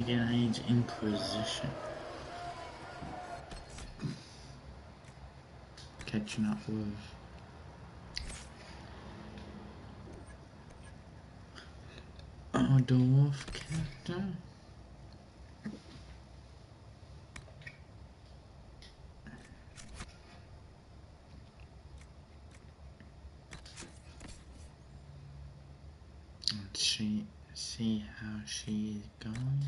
Age Inquisition. Catching up with our Dwarf character. Let's see how she is going.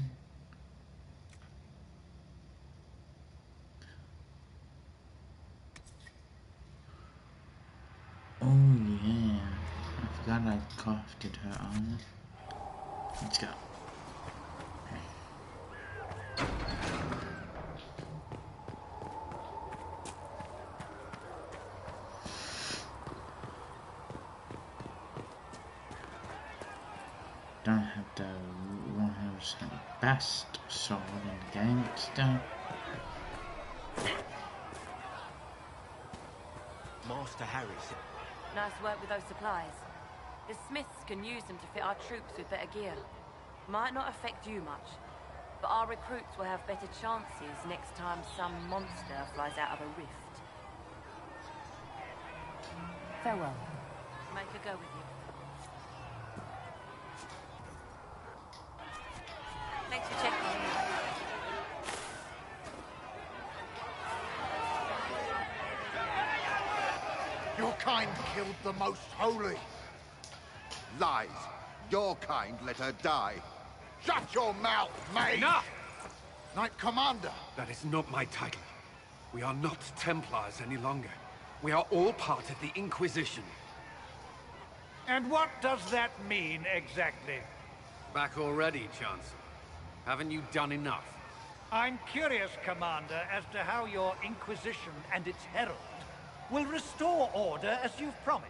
Oh yeah, I forgot I crafted her armor. Let's go. Don't have the 100% best sword in the game, but still. Master Harris. Nice work with those supplies. The smiths can use them to fit our troops with better gear. Might not affect you much, but our recruits will have better chances next time some monster flies out of a rift. Farewell. Make a go with you. Thanks for checking in. Your kind killed the most holy. Lies. Your kind let her die. Shut your mouth, mate! Enough! Knight Commander! That is not my title. We are not Templars any longer. We are all part of the Inquisition. And what does that mean, exactly? Back already, Chancellor. Haven't you done enough? I'm curious, Commander, as to how your Inquisition and its herald will restore order as you've promised.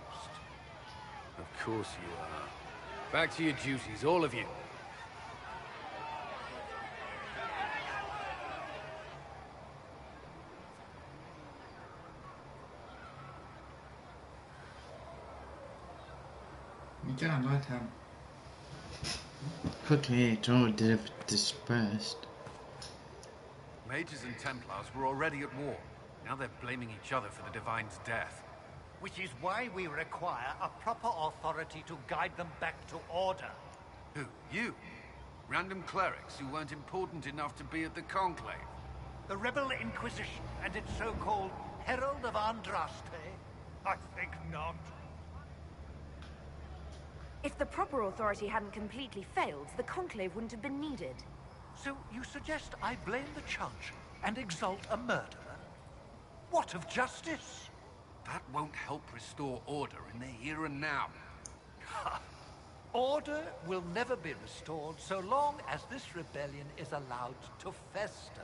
Of course you are. Back to your duties, all of you. Yeah, I like how quickly it's all dispersed. Mages and Templars were already at war. Now they're blaming each other for the Divine's death. Which is why we require a proper authority to guide them back to order. Who? You? Random clerics who weren't important enough to be at the Conclave? The Rebel Inquisition and its so-called Herald of Andraste? I think not. If the proper authority hadn't completely failed, the Conclave wouldn't have been needed. So you suggest I blame the Chantry and exalt a murderer? What of justice? That won't help restore order in the here and now. Order will never be restored so long as this rebellion is allowed to fester.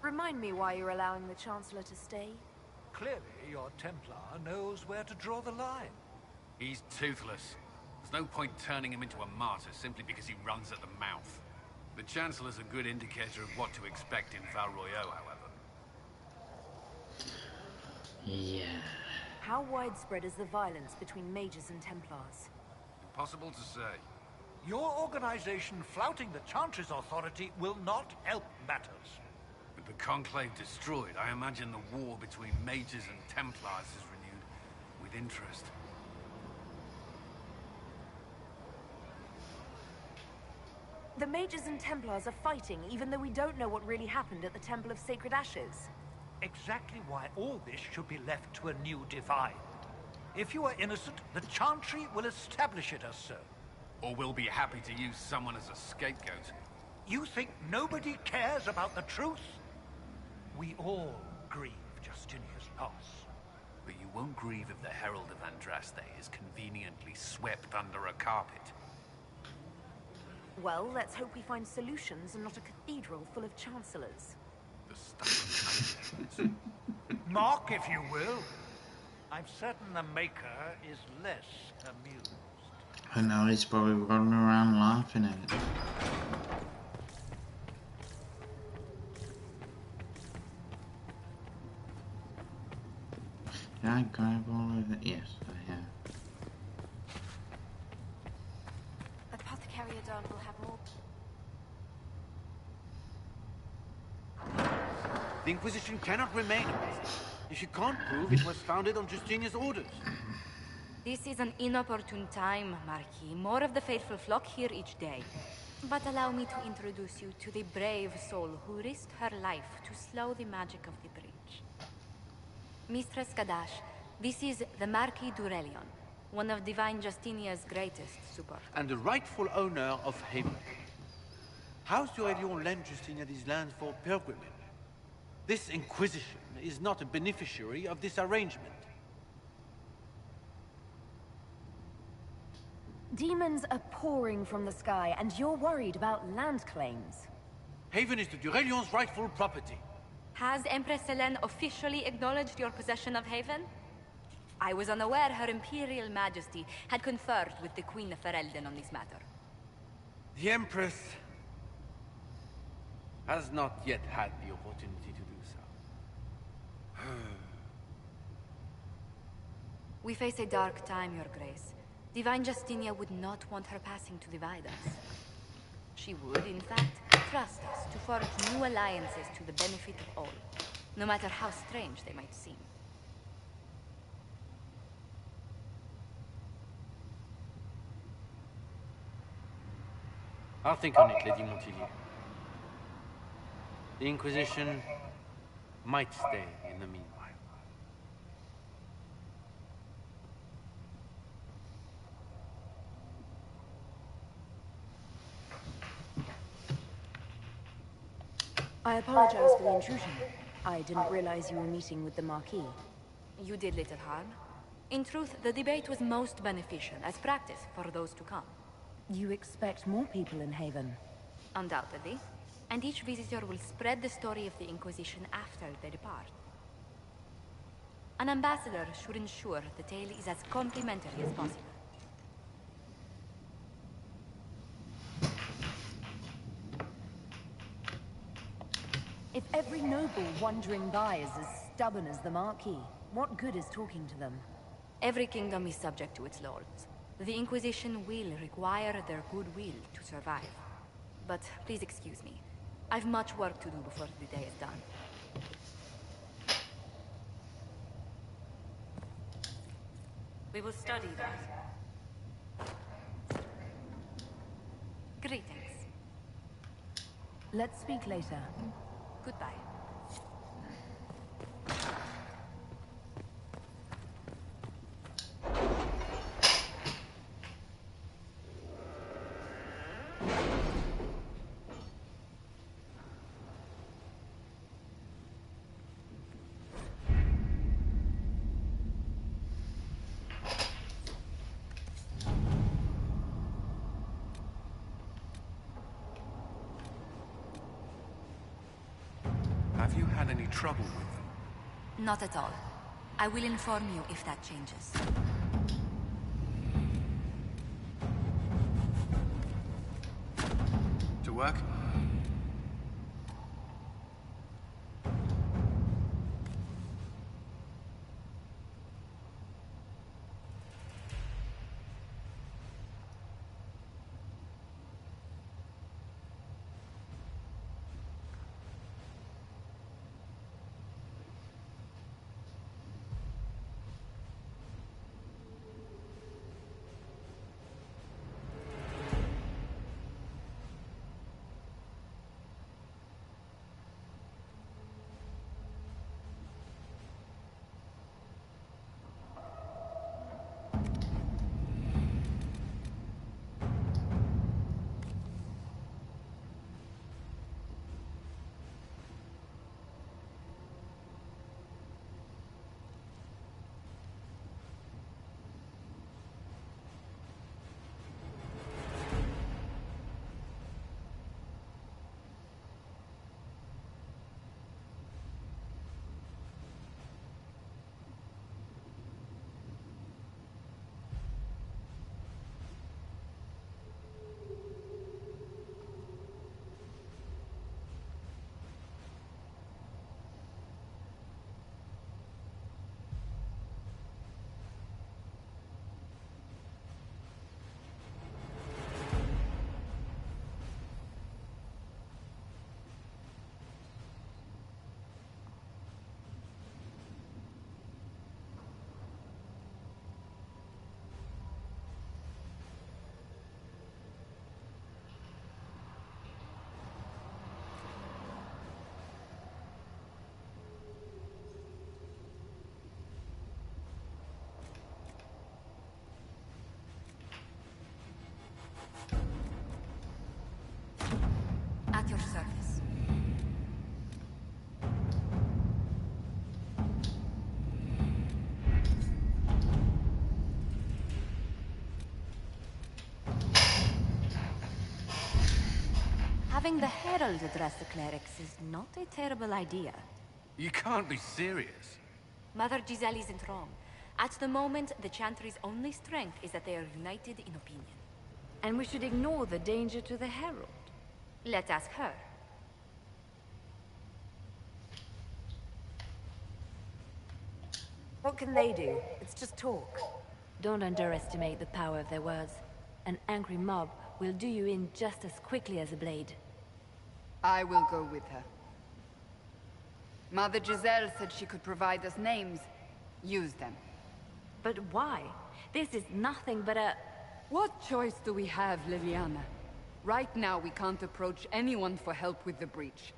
Remind me why you're allowing the Chancellor to stay? Clearly, your Templar knows where to draw the line. He's toothless. There's no point turning him into a martyr simply because he runs at the mouth. The Chancellor's a good indicator of what to expect in Val Royeaux, however. Yeah. How widespread is the violence between mages and Templars? Impossible to say. Your organization flouting the Chantry's authority will not help matters. With the Conclave destroyed, I imagine the war between mages and Templars is renewed with interest. The mages and Templars are fighting, even though we don't know what really happened at the Temple of Sacred Ashes. Exactly why all this should be left to a new divine. If you are innocent, the Chantry will establish it as so. Or we'll be happy to use someone as a scapegoat. You think nobody cares about the truth? We all grieve Justinia's loss. But you won't grieve if the Herald of Andraste is conveniently swept under a carpet. Well, let's hope we find solutions and not a cathedral full of chancellors. The stuff of Mock, if you will. I'm certain the Maker is less amused. I know he's probably running around laughing at it. Did I grab all of it? Yes, I have. Caryodon will have more... The Inquisition cannot remain if you can't prove it was founded on Justinian's orders. This is an inopportune time, Marquis. More of the faithful flock here each day. But allow me to introduce you to the brave soul who risked her life to slow the magic of the breach. Mistress Kadash, this is the Marquis d'Aurelion, one of Divine Justinia's greatest supporters. And the rightful owner of Haven. House d'Aurelion lent Justinia these lands for pilgrimage. This Inquisition is not a beneficiary of this arrangement. Demons are pouring from the sky, and you're worried about land claims. Haven is the d'Aurelion's rightful property. Has Empress Selene officially acknowledged your possession of Haven? I was unaware Her Imperial Majesty had conferred with the Queen of Ferelden on this matter. The Empress has not yet had the opportunity to do so. We face a dark time, Your Grace. Divine Justinia would not want her passing to divide us. She would, in fact, trust us to forge new alliances to the benefit of all, no matter how strange they might seem. I'll think on it, Lady Montilyet. The Inquisition might stay in the meanwhile. I apologize for the intrusion. I didn't realize you were meeting with the Marquis. You did little harm. In truth, the debate was most beneficial as practice for those to come. You expect more people in Haven? Undoubtedly. And each visitor will spread the story of the Inquisition after they depart. An ambassador should ensure the tale is as complimentary as possible. If every noble wandering by is as stubborn as the Marquis, what good is talking to them? Every kingdom is subject to its lords. The Inquisition will require their goodwill to survive. But please excuse me. I've much work to do before the day is done. We will study that. Greetings. Let's speak later. Goodbye. Have you had any trouble with them? Not at all. I will inform you if that changes. To work? Having the Herald address the clerics is not a terrible idea. You can't be serious. Mother Giselle isn't wrong. At the moment, the Chantry's only strength is that they are united in opinion. And we should ignore the danger to the Herald. Let's ask her. What can they do? It's just talk. Don't underestimate the power of their words. An angry mob will do you in just as quickly as a blade. I will go with her. Mother Giselle said she could provide us names. Use them. But why? This is nothing but a... What choice do we have, Liliana? Right now, we can't approach anyone for help with the breach.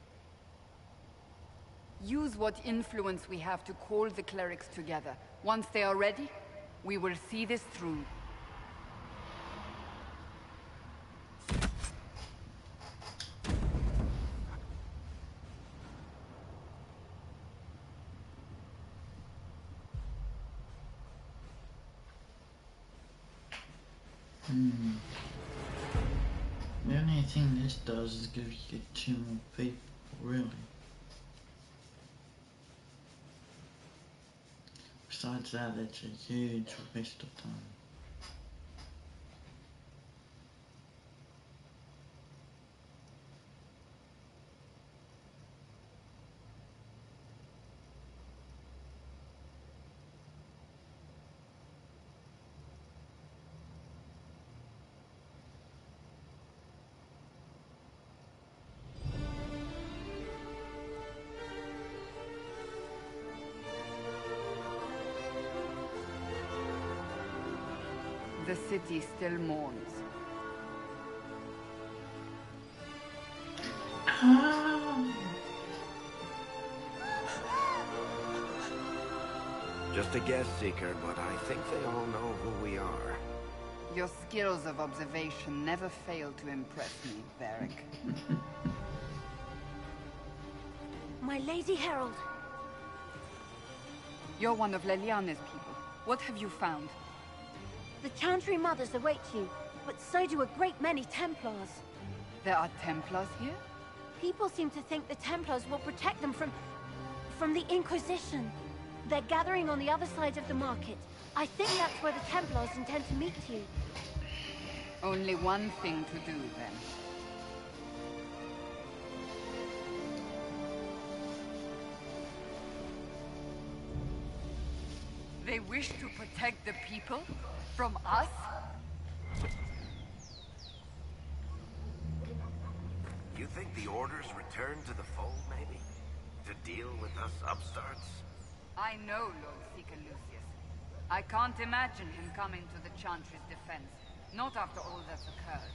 Use what influence we have to call the clerics together. Once they are ready, we will see this through. The only thing this does is give you 2 more people, really. Besides that, it's a huge waste of time. The city still mourns. Just a guest seeker, but I think they all know who we are. Your skills of observation never fail to impress me, Varric. My Lady Herald! You're one of Leliana's people. What have you found? The Chantry Mothers await you, but so do a great many Templars. There are Templars here? People seem to think the Templars will protect them from the Inquisition. They're gathering on the other side of the market. I think that's where the Templars intend to meet you. Only one thing to do, then. They wish to protect the people? From us? You think the Order's return to the fold, maybe? To deal with us upstarts? I know Lord Seeker Lucius. I can't imagine him coming to the Chantry's defense. Not after all that's occurred.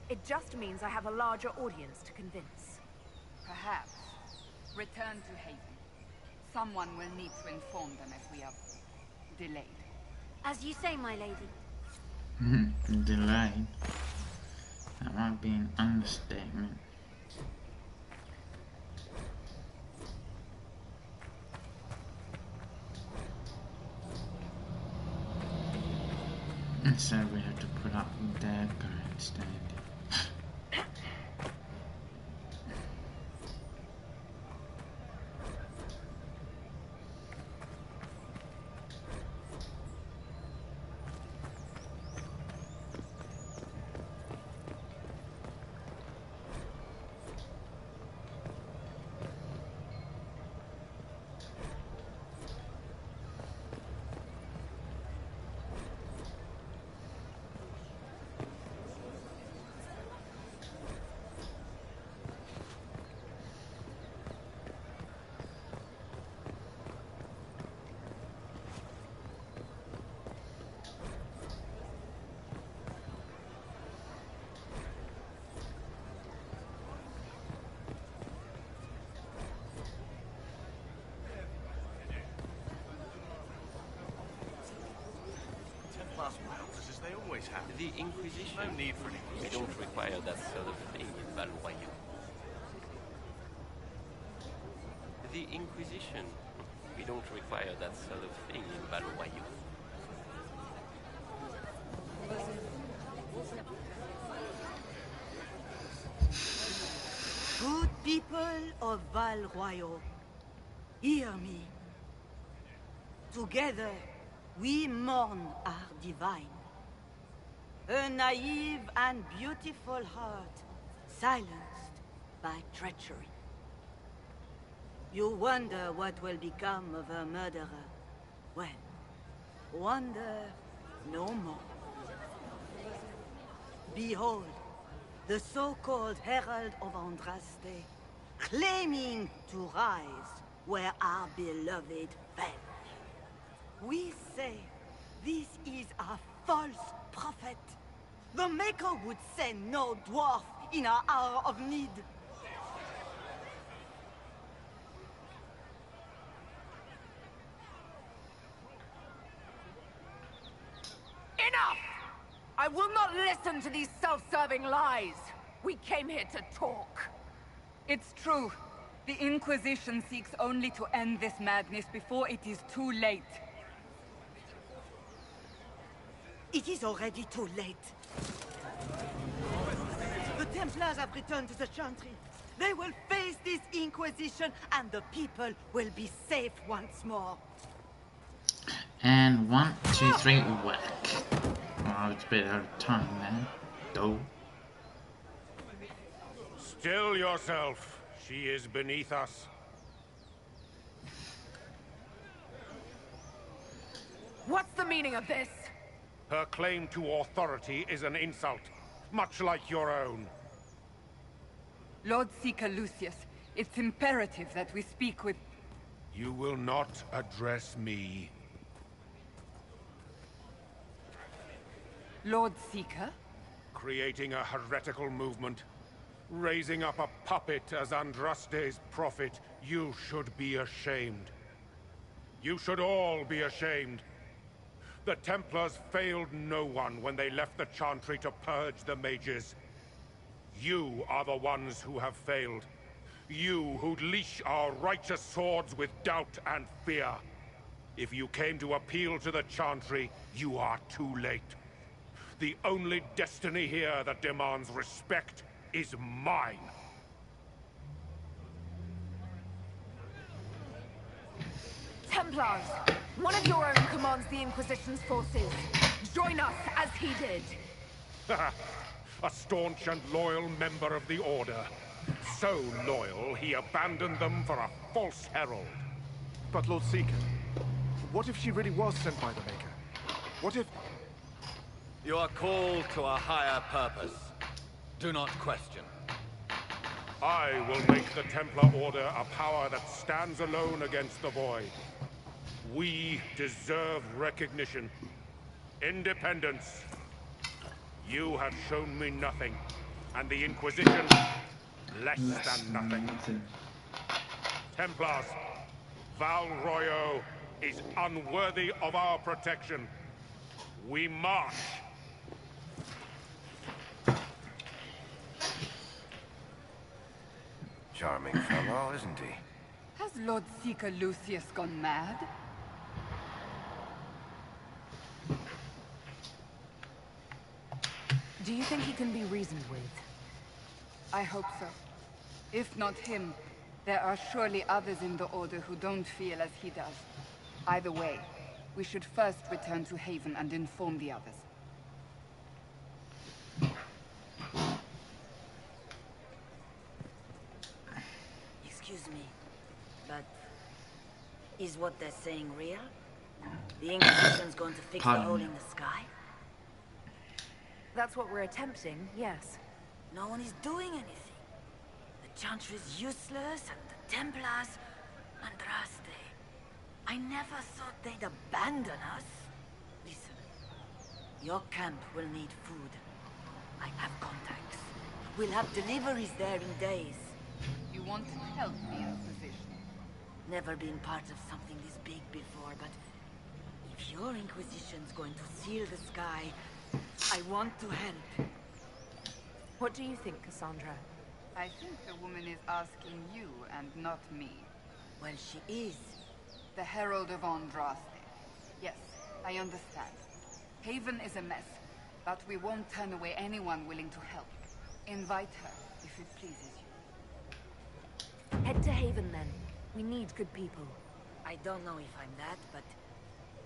It just means I have a larger audience to convince. Perhaps. Return to Haven. Someone will need to inform them if we are delayed. As you say, my lady. Delayed? That might be an understatement. And so we have to put up with their grandstanding. As they always have. The Inquisition. No need for an Inquisition. We don't require that sort of thing in Valois. The Inquisition. We don't require that sort of thing in Valois. People of Val Royal, hear me. Together, we mourn our divine. A naive and beautiful heart, silenced by treachery. You wonder what will become of a murderer. Well, wonder no more. Behold, the so-called Herald of Andraste, claiming to rise where our beloved fell. We say this is a false prophet. The Maker would send no dwarf in our hour of need. Enough! I will not listen to these self-serving lies. We came here to talk. It's true. The Inquisition seeks only to end this madness before it is too late. It is already too late. The Templars have returned to the Chantry. They will face this Inquisition, and the people will be safe once more. And 1, 2, 3, whack. Oh, it's a bit out of time, man. Go. Still yourself. She is beneath us. What's the meaning of this? Her claim to authority is an insult, much like your own. Lord Seeker Lucius, it's imperative that we speak with... You will not address me. Lord Seeker? Creating a heretical movement. Raising up a puppet as Andraste's prophet. You should be ashamed. You should all be ashamed. The Templars failed no one when they left the Chantry to purge the mages. You are the ones who have failed. You who'd leash our righteous swords with doubt and fear. If you came to appeal to the Chantry, you are too late. The only destiny here that demands respect is mine. Templars! One of your own commands the Inquisition's forces. Join us as he did. A staunch and loyal member of the Order. So loyal, he abandoned them for a false herald. But Lord Seeker, what if she really was sent by the Maker? What if... You are called to a higher purpose. Do not question. I will make the Templar Order a power that stands alone against the Void. We deserve recognition. Independence. You have shown me nothing, and the Inquisition less than nothing. Templars, Val Royal is unworthy of our protection. We march. Charming fellow, isn't he? Has Lord Seeker Lucius gone mad? Do you think he can be reasoned with? I hope so. If not him, there are surely others in the Order who don't feel as he does. Either way, we should first return to Haven and inform the others. Excuse me, but is what they're saying real? The Inquisition's going to fix the hole in the sky? That's what we're attempting, yes. No one is doing anything. The Chantry is useless, and the Templars... Andraste. I never thought they'd abandon us. Listen, your camp will need food. I have contacts. We'll have deliveries there in days. You want to help the Inquisition? Never been part of something this big before, but if your Inquisition's going to seal the sky, I want to help. What do you think, Cassandra? I think the woman is asking you and not me. Well, she is. The Herald of Andraste. Yes, I understand. Haven is a mess, but we won't turn away anyone willing to help. Invite her, if it pleases you. Head to Haven then. We need good people. I don't know if I'm that, but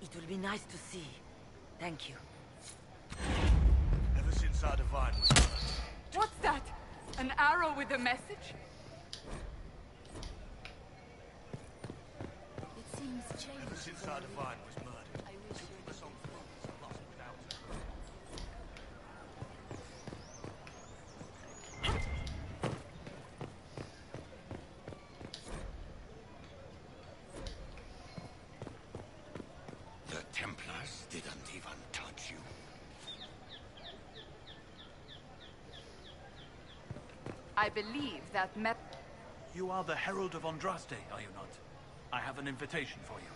it will be nice to see. Thank you. Ever since our divine was murdered. What's that? An arrow with a message? It seems changed. Ever since our divine was murdered, two of the song's words are lost without her. The Templars didn't even touch you. I believe that You are the Herald of Andraste, are you not? I have an invitation for you.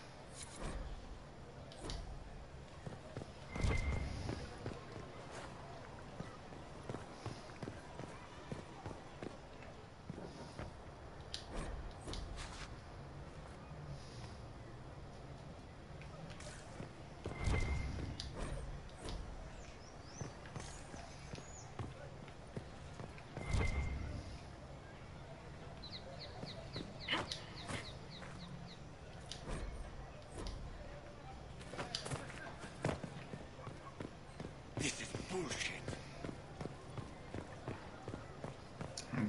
This is bullshit.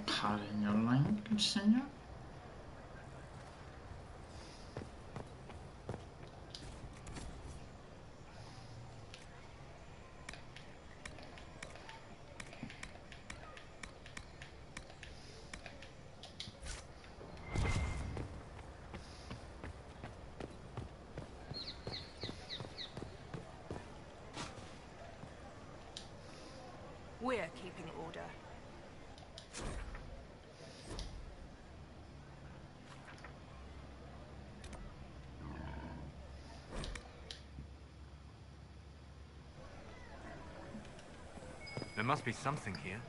Pardon your language, senor? We're keeping order. There must be something here.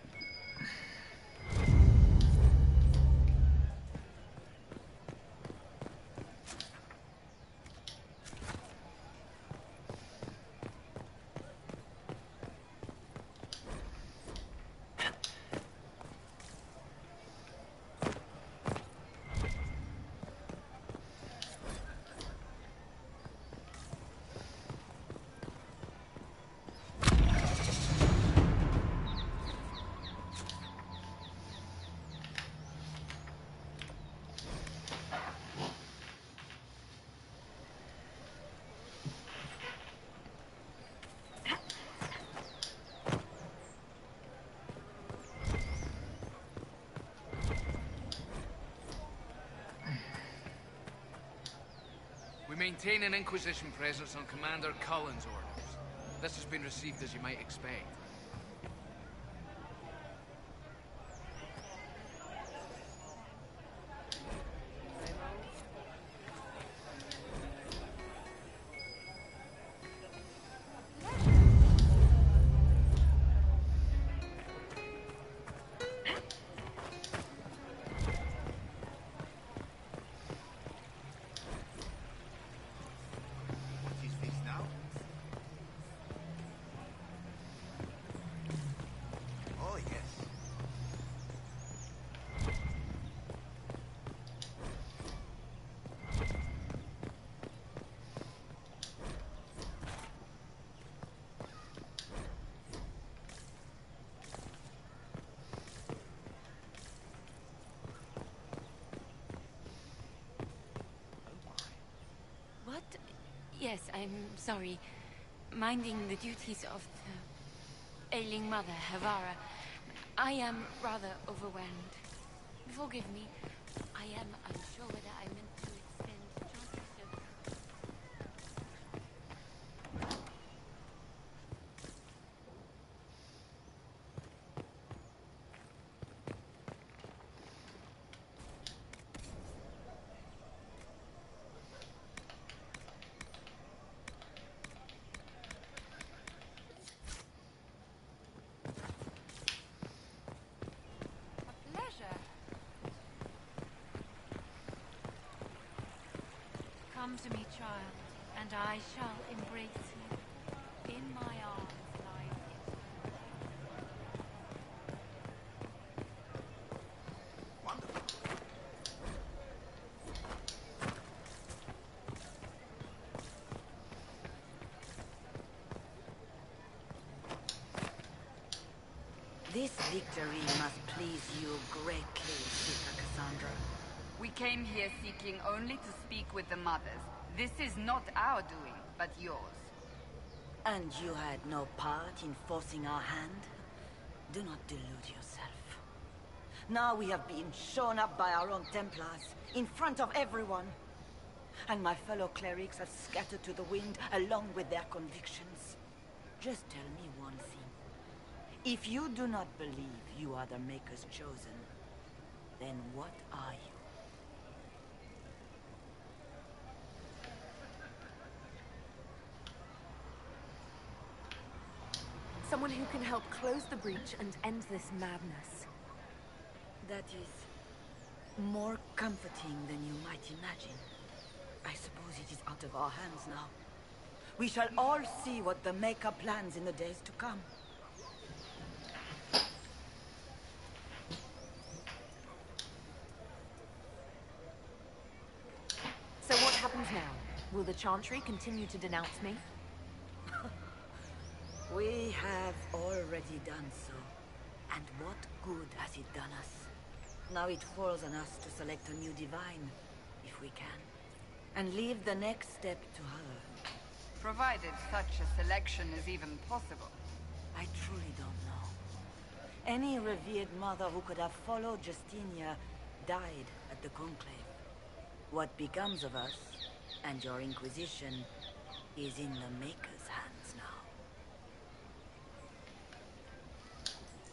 We maintain an Inquisition presence on Commander Cullen's orders. This has been received as you might expect. What is this now? Oh, yes. What? Yes, I'm sorry. Minding the duties of the ailing mother, Havara. I am rather overwhelmed. Forgive me. I am unsure whether I meant to extend chances of... pleasure. Come to me, child, and I shall embrace you. In my arms lies This victory must please you greatly, Sister Cassandra. We came here seeking only to speak with the mothers. This is not our doing, but yours. And you had no part in forcing our hand? Do not delude yourself. Now we have been shown up by our own Templars, in front of everyone. And my fellow clerics have scattered to the wind along with their convictions. Just tell me one thing. If you do not believe you are the Maker's chosen, then what are you? Someone who can help close the breach and end this madness. That is more comforting than you might imagine. I suppose it is out of our hands now. We shall all see what the Maker plans in the days to come. So what happens now? Will the Chantry continue to denounce me? We have already done so. And what good has it done us? Now it falls on us to select a new divine, if we can. And leave the next step to her. Provided such a selection is even possible. I truly don't know. Any revered mother who could have followed Justinia died at the Conclave. What becomes of us, and your Inquisition, is in the Maker's hands now.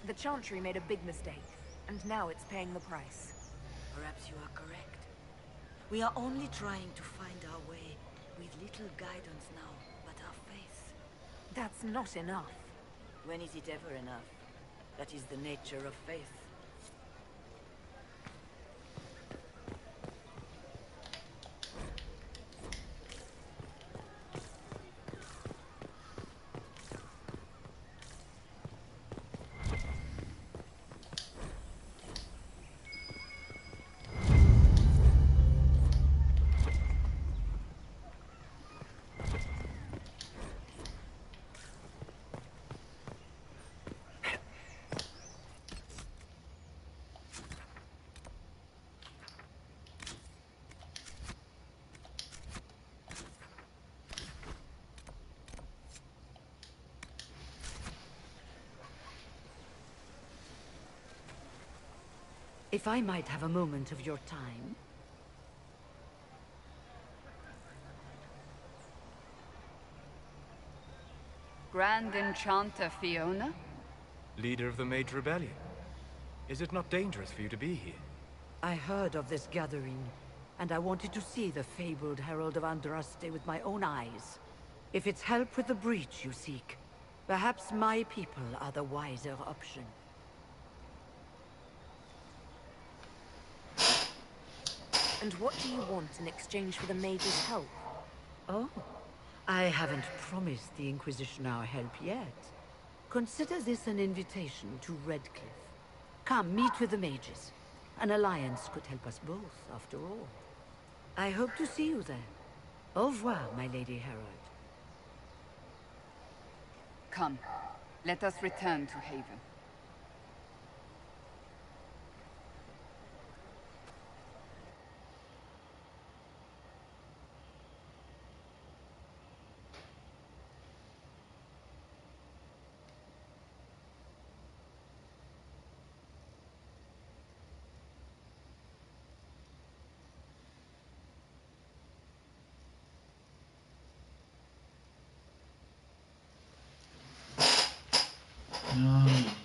The Chantry made a big mistake, and now it's paying the price. Perhaps you are correct. We are only trying to find our way, with little guidance now, but our faith. That's not enough. When is it ever enough? That is the nature of faith. If I might have a moment of your time. Grand Enchanter Fiona? Leader of the Mage Rebellion. Is it not dangerous for you to be here? I heard of this gathering, and I wanted to see the fabled Herald of Andraste with my own eyes. If it's help with the breach you seek, perhaps my people are the wiser option. And what do you want in exchange for the Mage's help? Oh, I haven't promised the Inquisition our help yet. Consider this an invitation to Redcliffe. Come, meet with the mages. An alliance could help us both, after all. I hope to see you there. Au revoir, my Lady Herald. Come, let us return to Haven. Oh,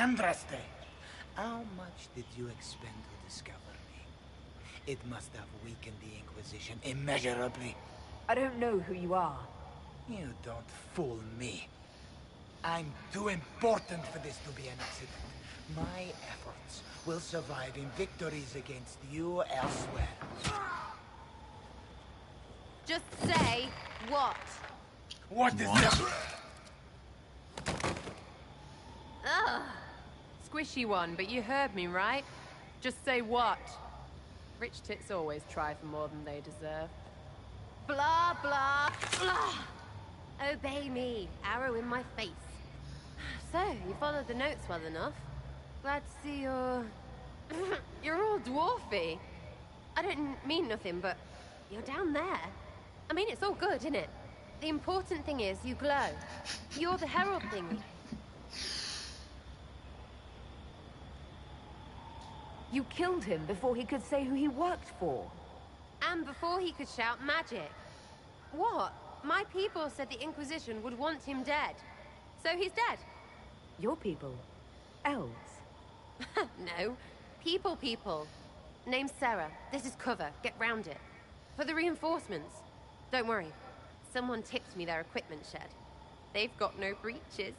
Andraste, how much did you expend to discover me? It must have weakened the Inquisition immeasurably. I don't know who you are. You don't fool me. I'm too important for this to be an accident. My efforts will survive in victories against you elsewhere. Just say what? What is that? Ugh. Squishy one, but you heard me, right? Just say what? Rich tits always try for more than they deserve. Blah, blah, blah. Obey me. Arrow in my face. So, you followed the notes well enough. Glad to see you're... you're all dwarfy. I don't mean nothing, but you're down there. I mean, it's all good, isn't it? The important thing is you glow. You're the herald thingy. You killed him before he could say who he worked for. And before he could shout magic. What? My people said the Inquisition would want him dead. So he's dead. Your people? Elves? No. People. Name's Sarah. This is cover. Get round it. For the reinforcements. Don't worry. Someone tipped me their equipment shed. They've got no breaches.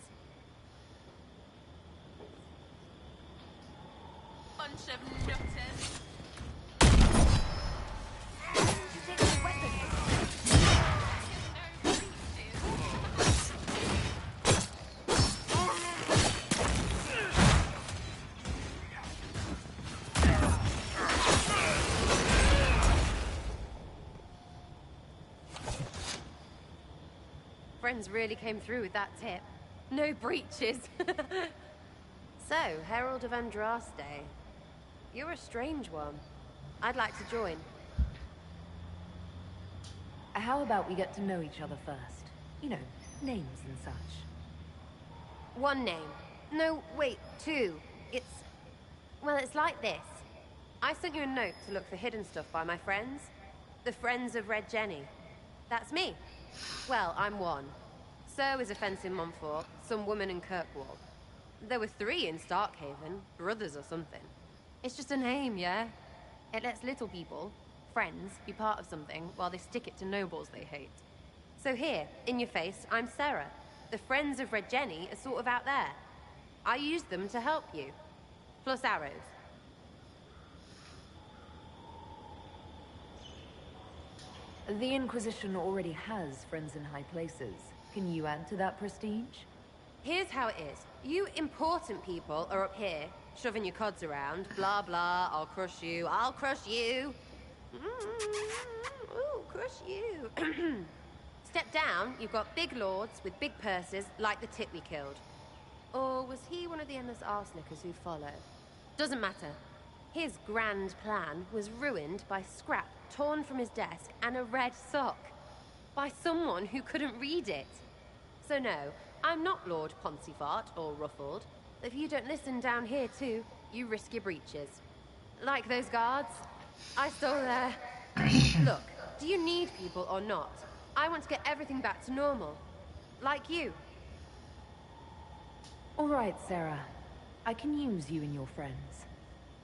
Bunch of nutters. Friends really came through with that tip. No breaches. So, Herald of Andraste. You're a strange one. I'd like to join. How about we get to know each other first? You know, names and such. One name. No, wait, two. Well, it's like this. I sent you a note to look for hidden stuff by my friends. The Friends of Red Jenny. That's me. Well, I'm one. So is a fence in Montfort, some woman in Kirkwall. There were 3 in Starkhaven, brothers or something. It's just a name, yeah? It lets little people, friends, be part of something while they stick it to nobles they hate. So here, in your face, I'm Sarah. The Friends of Red Jenny are sort of out there. I used them to help you. Plus arrows. The Inquisition already has friends in high places. Can you add to that prestige? Here's how it is. You important people are up here, shoving your cods around. Blah, blah, I'll crush you, I'll crush you. Ooh, crush you. Step down, you've got big lords with big purses, like the tit we killed. Or was he one of the endless arsenickers who followed? Doesn't matter. His grand plan was ruined by scrap torn from his desk and a red sock. By someone who couldn't read it. So no, I'm not Lord Poncyfart or Ruffled. If you don't listen down here too, you risk your breeches. Like those guards, I stole their... Look, do you need people or not? I want to get everything back to normal. Like you. All right, Sarah. I can use you and your friends.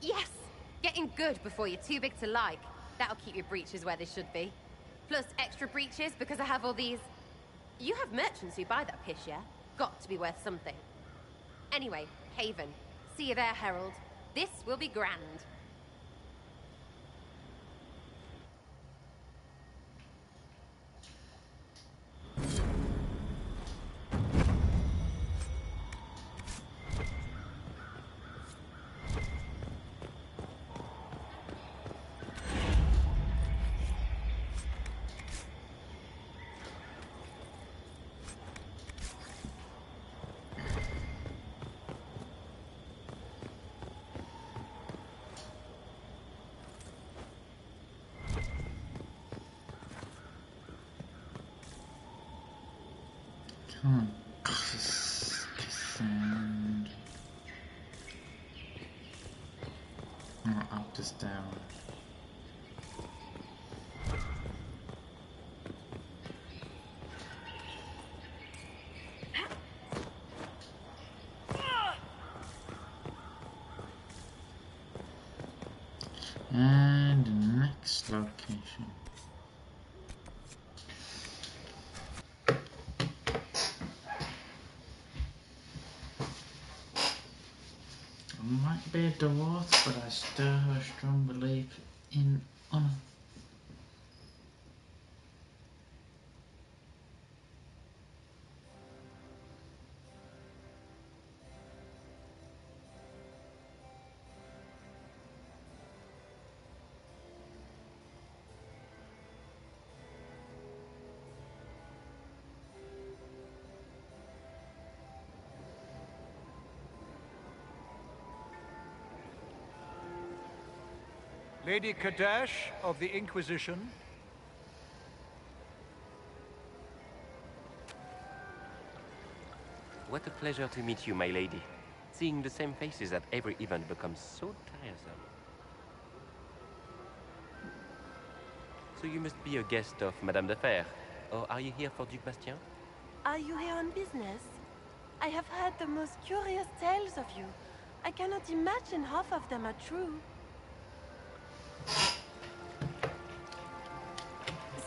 Yes! Getting good before you're too big to like. That'll keep your breeches where they should be. Plus extra breeches because I have all these... You have merchants who buy that piss, yeah? Got to be worth something. Anyway, Haven. See you there, Herald. This will be grand. Descend. No, up is down. And the next location. I might be a dwarf, but I still have a strong belief in honor. Lady Kadash of the Inquisition. What a pleasure to meet you, my lady. Seeing the same faces at every event becomes so tiresome. So you must be a guest of Madame de Fer, or are you here for Duc Bastien? Are you here on business? I have heard the most curious tales of you. I cannot imagine half of them are true.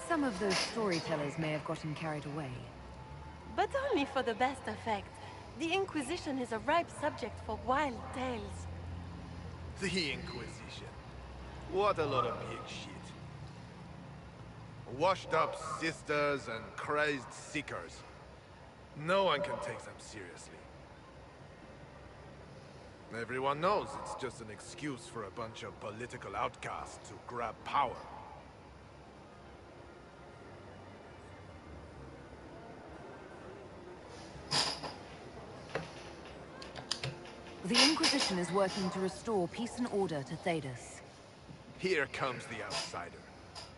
Some of those storytellers may have gotten carried away. But only for the best effect. The Inquisition is a ripe subject for wild tales. The Inquisition. What a lot of big shit. Washed-up sisters and crazed seekers. No one can take them seriously. Everyone knows it's just an excuse for a bunch of political outcasts to grab power. The Inquisition is working to restore peace and order to Thedas. Here comes the outsider,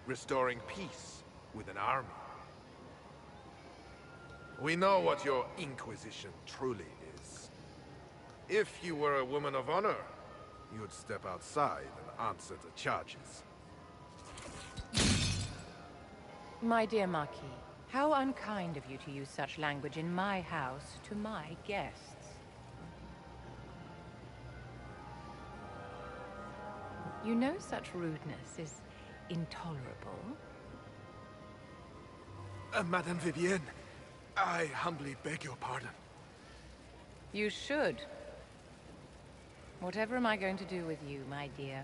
restoring peace with an army. We know what your Inquisition truly is. If you were a woman of honor, you'd step outside and answer the charges. My dear Marquis, how unkind of you to use such language in my house to my guests. You know such rudeness is intolerable. Madame Vivienne, I humbly beg your pardon. You should. Whatever am I going to do with you, my dear?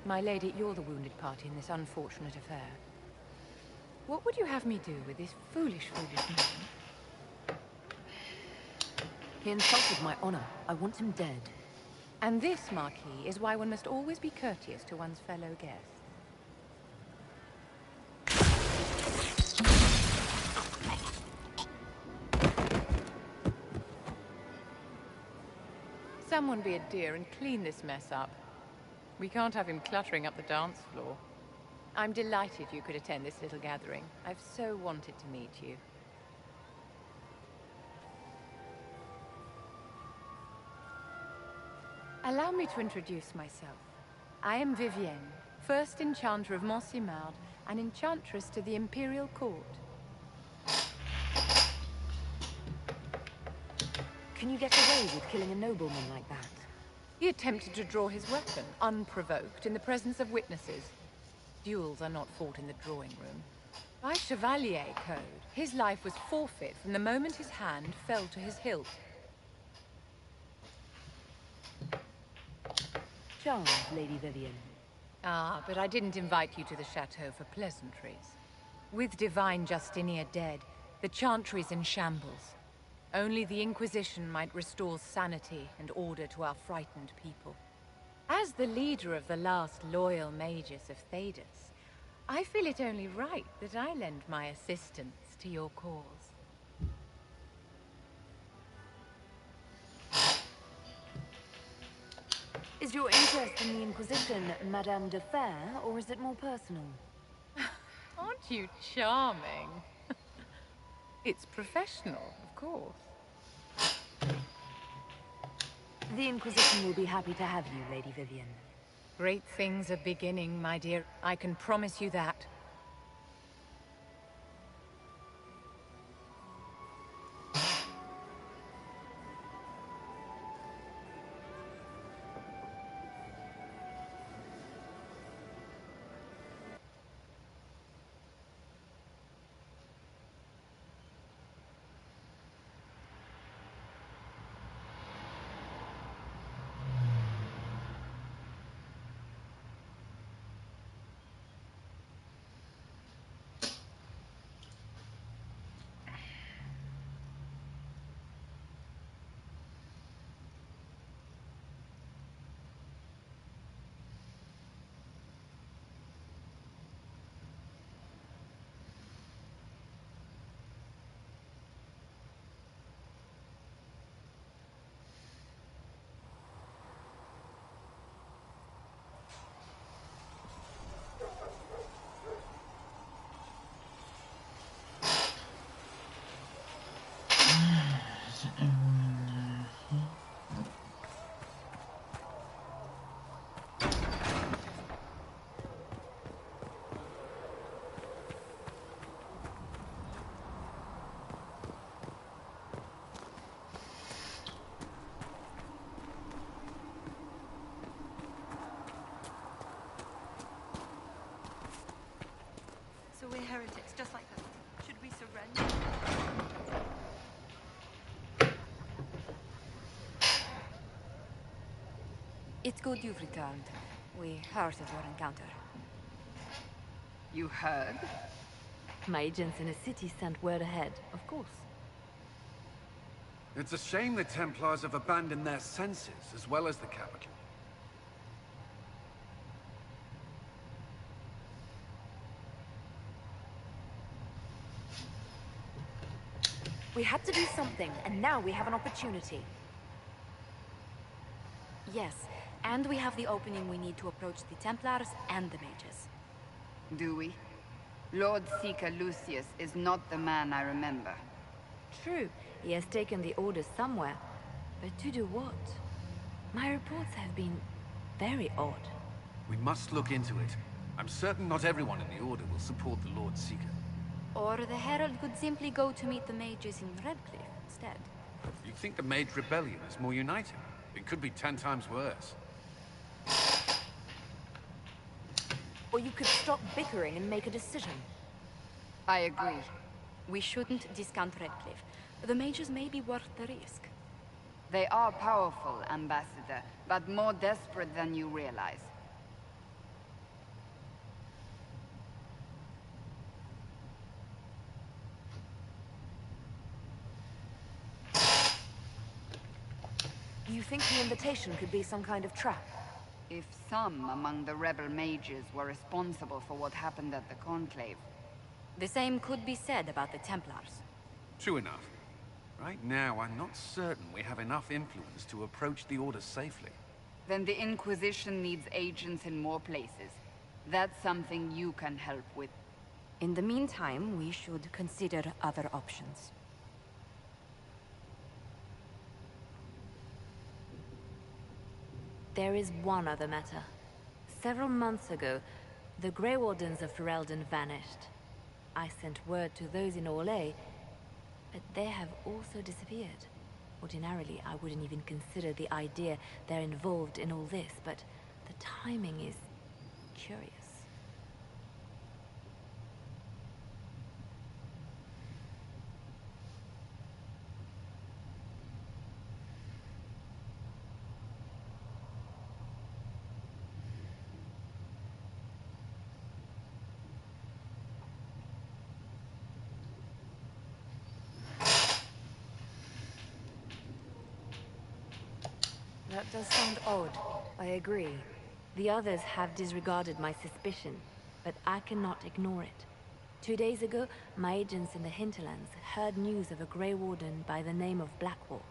My lady, you're the wounded party in this unfortunate affair. What would you have me do with this foolish man? He insulted my honor. I want him dead. And this, Marquis, is why one must always be courteous to one's fellow guests. Someone be a dear and clean this mess up. We can't have him cluttering up the dance floor. I'm delighted you could attend this little gathering. I've so wanted to meet you. Allow me to introduce myself. I am Vivienne, first Enchanter of Montsimard and Enchantress to the Imperial Court. Can you get away with killing a nobleman like that? He attempted to draw his weapon, unprovoked, in the presence of witnesses. Duels are not fought in the drawing room. By Chevalier Code, his life was forfeit from the moment his hand fell to his hilt. Charmed, Lady Vivienne. Ah, but I didn't invite you to the chateau for pleasantries. With Divine Justinia dead, the Chantry's in shambles. Only the Inquisition might restore sanity and order to our frightened people. As the leader of the last loyal mages of Thedas, I feel it only right that I lend my assistance to your cause. Is your interest in the Inquisition Madame de Fer, or is it more personal? Aren't you charming? It's professional, of course. The Inquisition will be happy to have you, Lady Vivienne. Great things are beginning, my dear. I can promise you that. It's good you've returned. We heard of your encounter. You heard? My agents in the city sent word ahead, of course. It's a shame the Templars have abandoned their senses, as well as the capital. We had to do something, and now we have an opportunity. Yes, and we have the opening we need to approach the Templars and the mages. Do we? Lord Seeker Lucius is not the man I remember. True, he has taken the orders somewhere. But to do what? My reports have been very odd. We must look into it. I'm certain not everyone in the Order will support the Lord Seeker. Or the Herald could simply go to meet the mages in Redcliffe instead. You think the Mage Rebellion is more united? It could be 10 times worse. Or you could stop bickering and make a decision. I agree. We shouldn't discount Redcliffe. The mages may be worth the risk. They are powerful, Ambassador, but more desperate than you realize. You think the invitation could be some kind of trap? If some among the rebel mages were responsible for what happened at the Conclave. The same could be said about the Templars. True enough. Right now, I'm not certain we have enough influence to approach the Order safely. Then the Inquisition needs agents in more places. That's something you can help with. In the meantime, we should consider other options. There is one other matter. Several months ago, the Grey Wardens of Ferelden vanished. I sent word to those in Orlais, but they have also disappeared. Ordinarily, I wouldn't even consider the idea they're involved in all this, but the timing is curious. That does sound odd. I agree. The others have disregarded my suspicion, but I cannot ignore it. 2 days ago, my agents in the hinterlands heard news of a Grey Warden by the name of Blackwall.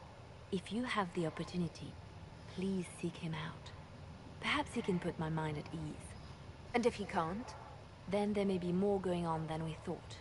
If you have the opportunity, please seek him out. Perhaps he can put my mind at ease. And if he can't? Then there may be more going on than we thought.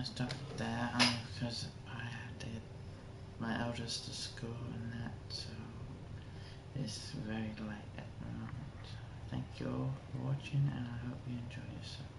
stop there because I had to get my eldest to school and that, so it's very late at the moment. Thank you all for watching, and I hope you enjoy yourself.